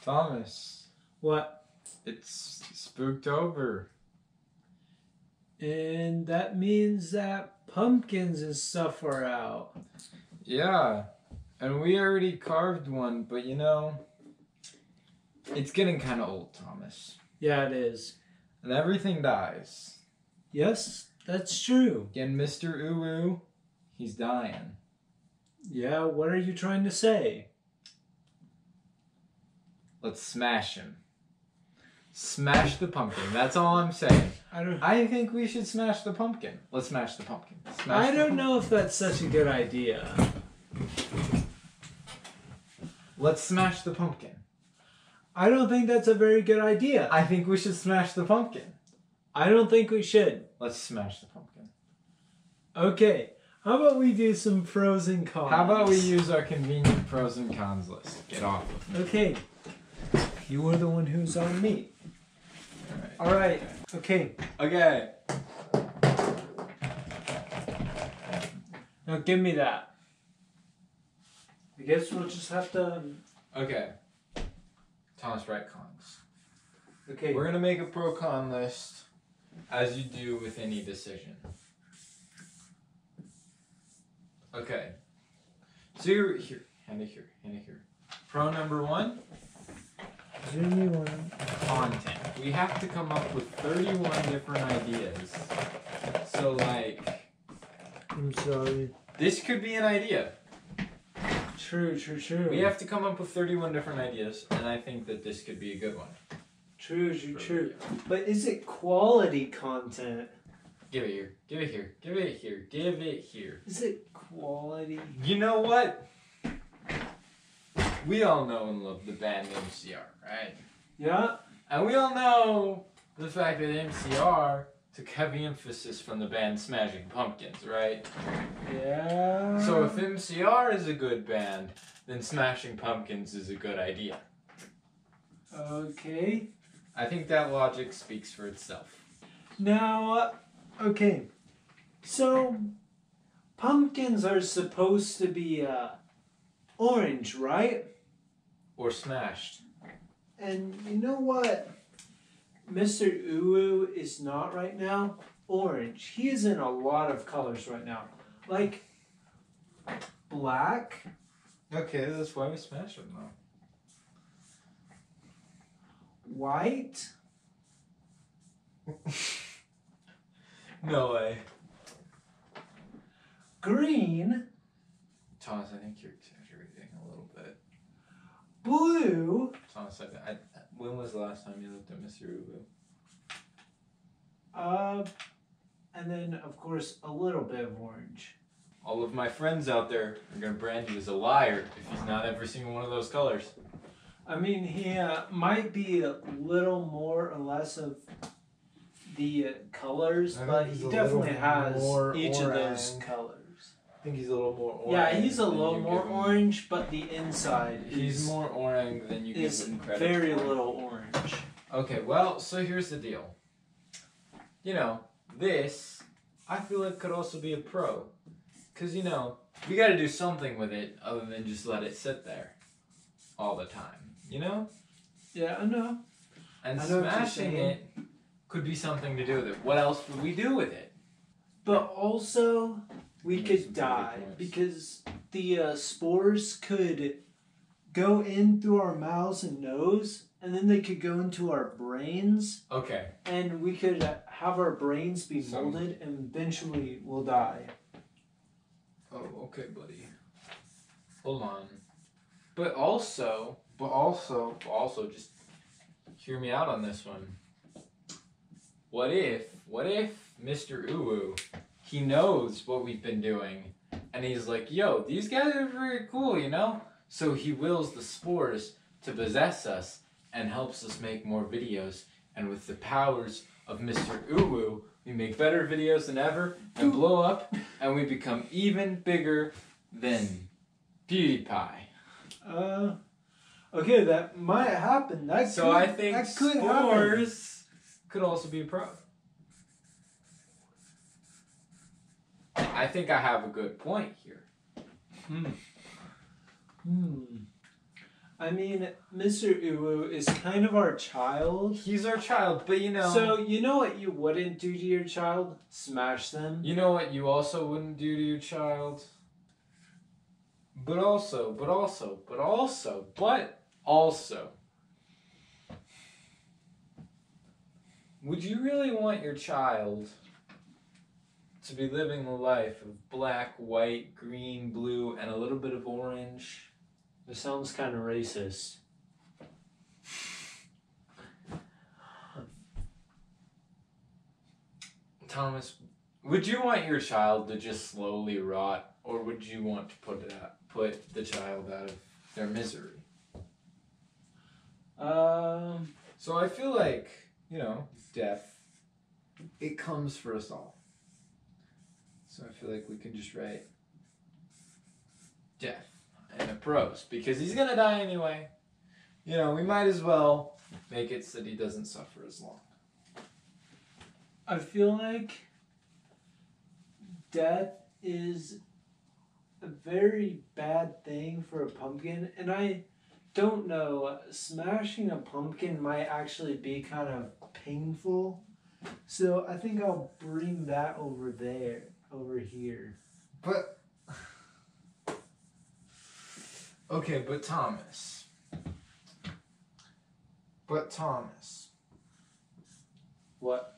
Thomas, What? it's Spooktober. And that means that pumpkins and stuff are out. Yeah, and we already carved one, but you know, it's getting kind of old, Thomas. Yeah, it is. And everything dies. Yes, that's true. Again, Mr. UwU, he's dying. Yeah, what are you trying to say? Let's smash him. Smash the pumpkin. That's all I'm saying. I think we should smash the pumpkin. Let's smash the pumpkin. I don't know if that's such a good idea. Let's smash the pumpkin. I don't think that's a very good idea. I think we should smash the pumpkin. I don't think we should. Let's smash the pumpkin. Okay, how about we do some pros and cons? How about we use our convenient pros and cons list? Get off of me. Okay, you were the one who's on me. Alright, okay. Okay. Now give me that. I guess we'll just have to... Okay. Thomas, right cons. Okay. We're going to make a pro-con list as you do with any decision. Okay. So you're here. Hand it here. Hand it here. Pro number 1. Content. We have to come up with 31 different ideas. So like... I'm sorry. This could be an idea. True. We have to come up with 31 different ideas, and I think that this could be a good one. True. But is it quality content? Give it here. Give it here. Give it here. Give it here. Is it quality? You know what? We all know and love the band MCR, right? Yeah. And we all know the fact that MCR took heavy emphasis from the band Smashing Pumpkins, right? Yeah. So if MCR is a good band, then Smashing Pumpkins is a good idea. Okay. I think that logic speaks for itself. Now, okay. So, pumpkins are supposed to be orange, right? Or smashed. And you know what Mr. UwU is not right now? Orange. He is in a lot of colors right now. Like black. Okay, that's why we smashed them though. White. No way. Green. Thomas, I think you're exaggerating a little bit. Blue. Thomas, when was the last time you looked at Mr. UwU? And then of course a little bit of orange. All of my friends out there are going to brand you as a liar if he's not ever seen one of those colors. I mean, he might be a little more or less of the colors, but he definitely has each of those colors. I think he's a little more orange. Yeah, he's a little more orange, but the inside he's more orange than you give him credit for. Very little orange. Okay, well, so here's the deal. You know, this, I feel like could also be a pro. Because, you know, we got to do something with it other than just let it sit there all the time. You know? Yeah, I know. And smashing it could be something to do with it. What else would we do with it? But also, we could die because the spores could go in through our mouths and nose, and then they could go into our brains. Okay. And we could have our brains be molded, and eventually we'll die. Oh, okay, buddy. Hold on. But also, just hear me out on this one. What if Mr. UwU, he knows what we've been doing, and he's like, yo, these guys are very cool, you know? So he wills the spores to possess us and helps us make more videos, and with the powers of Mr. UwU, we make better videos than ever and blow up, and we become even bigger than PewDiePie. Okay, that might happen. I think spores could also be a pro. I think I have a good point here. I mean, Mr. UwU is kind of our child. He's our child, but you know... So, you know what you wouldn't do to your child? Smash them. You know what you also wouldn't do to your child? But also... Would you really want your child to be living a life of black, white, green, blue, and a little bit of orange? This sounds kind of racist. Thomas, would you want your child to just slowly rot, or would you want to put the child out of their misery? So I feel like, you know, death, it comes for us all. So I feel like we can just write death in the prose, because he's gonna die anyway. You know, we might as well make it so that he doesn't suffer as long. I feel like death is a very bad thing for a pumpkin, and I don't know, smashing a pumpkin might actually be kind of painful. So I think I'll bring that over here. But okay, but Thomas. What?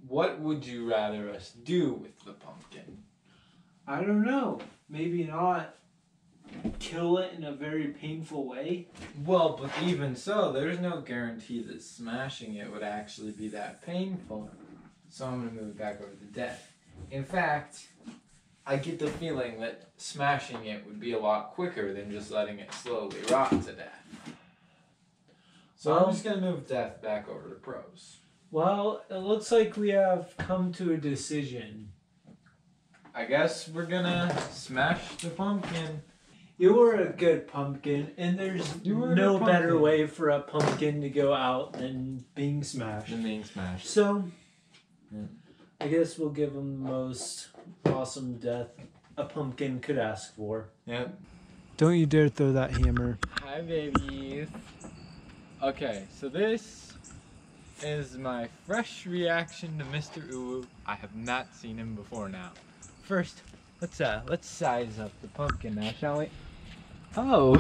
What would you rather us do with the pumpkin? I don't know. Maybe not kill it in a very painful way. Well, but even so, there's no guarantee that smashing it would actually be that painful. So I'm going to move it back over to death. In fact, I get the feeling that smashing it would be a lot quicker than just letting it slowly rot to death. So I'm just going to move death back over to prose. Well, it looks like we have come to a decision. I guess we're going to smash the pumpkin. You were a good pumpkin, and there's no better way for a pumpkin to go out than being smashed. So, I guess we'll give him the most awesome death a pumpkin could ask for. Yep. Don't you dare throw that hammer. Hi, babies. Okay, so this is my fresh reaction to Mr. UwU. I have not seen him before now. First, let's size up the pumpkin now, shall we? Oh,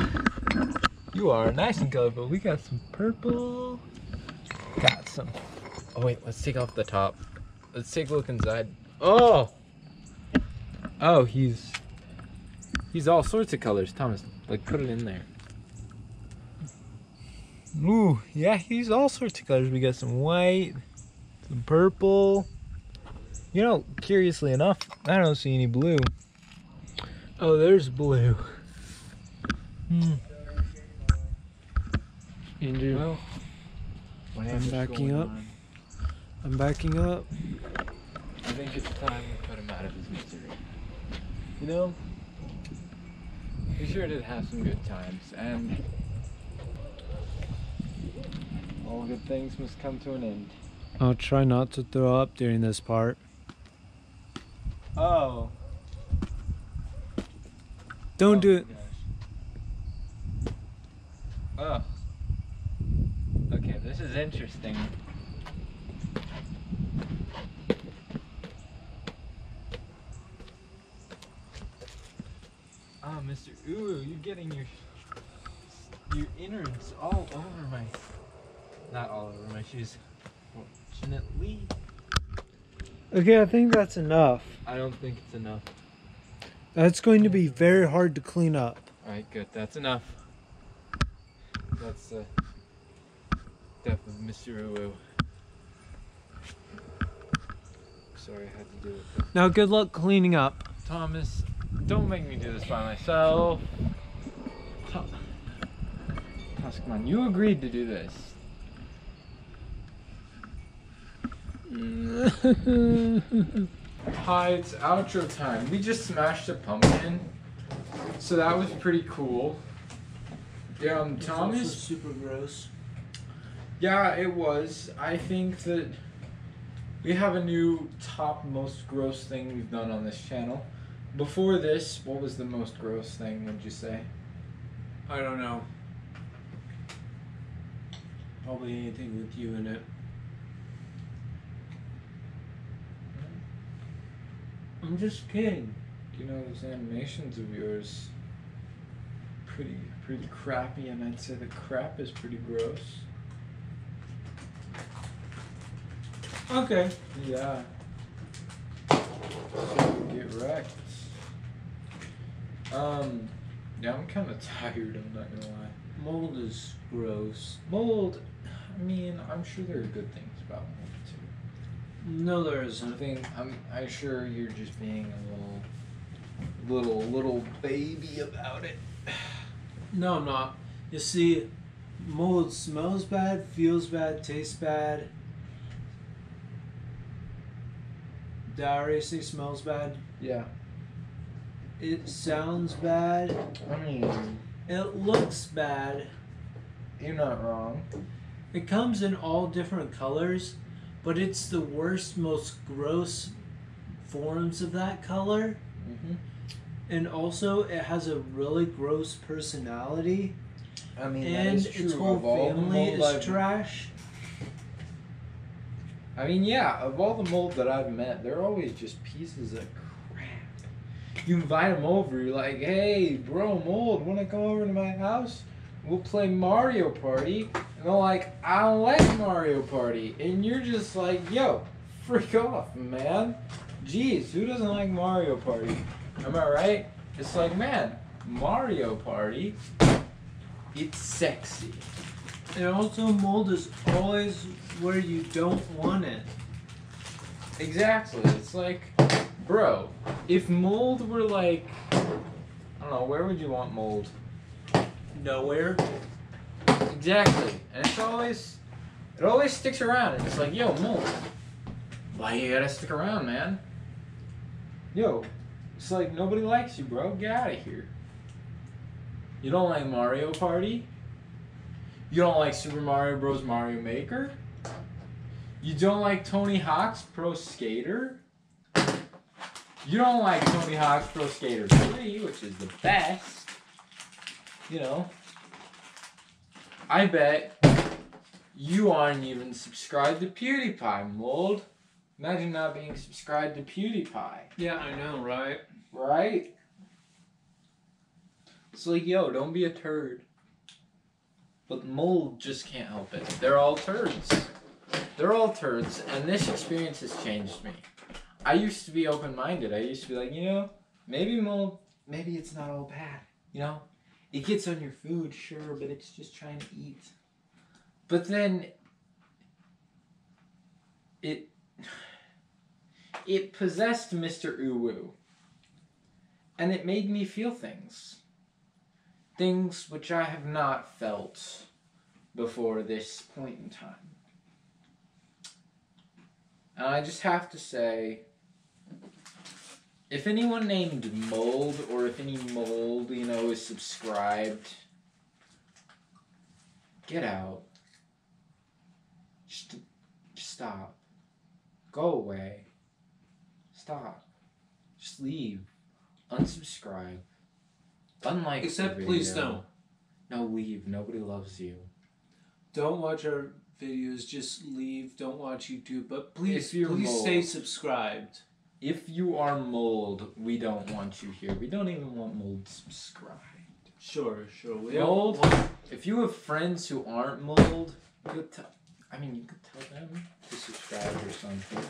you are nice and colorful. We got some purple. Got some. Oh wait, let's take off the top. Let's take a look inside. Oh, he's all sorts of colors. Thomas, like put it in there. Ooh, yeah, he's all sorts of colors. We got some white, some purple. You know, curiously enough, I don't see any blue. Oh, there's blue. Andrew, Well, I'm backing up. I'm backing up. I think it's time we put him out of his misery. You know, we sure did have some good times, and all good things must come to an end. I'll try not to throw up during this part. Oh. Don't do it. Oh. Okay, this is interesting. Oh, Mr. UwU, you're getting your innards all over my... Not all over my shoes. Fortunately. Okay, I think that's enough. I don't think it's enough. That's going to be very hard to clean up. Alright, good. That's enough. That's the death of Mr. UwU. Sorry, I had to do it. Now, good luck cleaning up. Thomas, don't make me do this by myself. Thomas, come on. You agreed to do this. Hi, it's outro time. We just smashed a pumpkin, so that was pretty cool. Thomas. Super gross. Yeah, it was. I think that we have a new top most gross thing we've done on this channel. Before this, what was the most gross thing, would you say? I don't know. Probably anything with you in it. I'm just kidding. You know, those animations of yours pretty crappy, and I'd say the crap is pretty gross. Okay. Yeah. So get wrecked. Yeah, I'm kind of tired, I'm not gonna lie. Mold is gross. Mold, I mean, I'm sure there are good things about mold too. No, there isn't. I'm sure you're just being a little baby about it. No, I'm not. You see, mold smells bad, feels bad, tastes bad. Did I already say smells bad? Yeah. It sounds bad. I mean, It looks bad. you're not wrong. It comes in all different colors, but it's the worst, most gross forms of that color. Mm-hmm. And also, it has a really gross personality. I mean, And that is true. its whole Of all the family mold is I've- trash. I mean, yeah, of all the mold that I've met, they're always just pieces of crap. You invite them over, you're like, hey, bro, mold, wanna come over to my house? We'll play Mario Party. And they're like, I don't like Mario Party. And you're just like, yo, freak off, man. Jeez, who doesn't like Mario Party? Am I right? It's like, man, Mario Party, it's sexy. And also, mold is always where you don't want it. Exactly. It's like, bro, if mold were like, I don't know, where would you want mold? Nowhere. Exactly. And it always sticks around. And it's like, yo, mold, why you gotta stick around, man? Yo, it's like nobody likes you, bro. Get out of here. You don't like Mario Party? You don't like Super Mario Bros. Mario Maker? You don't like Tony Hawk's Pro Skater? You don't like Tony Hawk's Pro Skater 3, which is the best. You know. I bet you aren't even subscribed to PewDiePie, mold. Imagine not being subscribed to PewDiePie. Yeah, I know, right? Right? It's like, yo, don't be a turd. But mold just can't help it. They're all turds. They're all turds, and this experience has changed me. I used to be open-minded. I used to be like, you know, maybe mold, maybe it's not all bad. You know, it gets on your food, sure, but it's just trying to eat. But then it possessed Mr. UwU, and it made me feel things. Things which I have not felt before this point in time. And I just have to say, if anyone named Mold, or if any mold, you know, is subscribed, get out. Just stop. Go away. Stop. Just leave. Unsubscribe. Unlike Except the please video. don't. No, leave. Nobody loves you. Don't watch our videos. Just leave. Don't watch YouTube. But please, If you're please mold. stay subscribed. If you are mold, we don't want you here. We don't even want mold subscribed. Sure. We Mold, don't want- if you have friends who aren't mold, you could tell them to subscribe or something.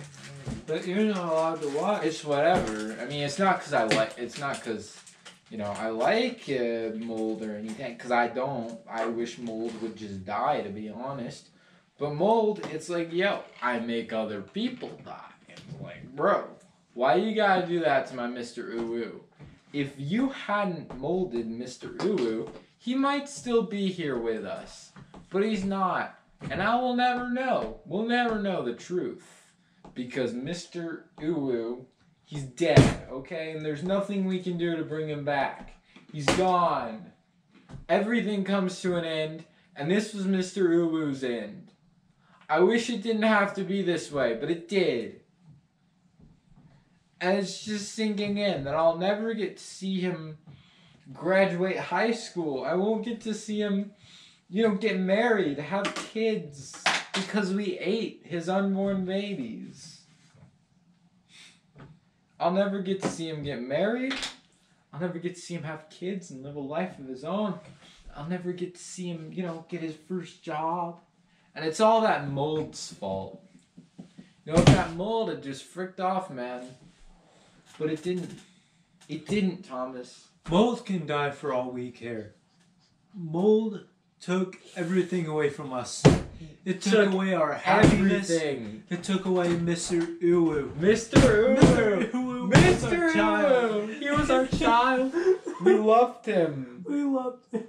But you're not allowed to watch. It's whatever. I mean, it's not because you know, I like mold or anything, because I don't. I wish mold would just die, to be honest. But mold, it's like, yo, I make other people die. It's like, bro, why you gotta do that to my Mr. UwU? If you hadn't molded Mr. UwU, he might still be here with us. But he's not. And I will never know. We'll never know the truth. Because Mr. UwU, he's dead, okay? And there's nothing we can do to bring him back. He's gone. Everything comes to an end, and this was Mr. UwU's end. I wish it didn't have to be this way, but it did. And it's just sinking in that I'll never get to see him graduate high school. I won't get to see him get married, have kids, because we ate his unborn babies. I'll never get to see him get married. I'll never get to see him have kids and live a life of his own. I'll never get to see him, get his first job. And it's all that mold's fault. If that mold had just fricked off, man. But it didn't. It didn't, Thomas. Mold can die for all we care. Mold took everything away from us. It took away our happiness. Everything. It took away Mr. UwU. Mr. UwU. Mr. UwU. He was our child. We loved him. We loved him.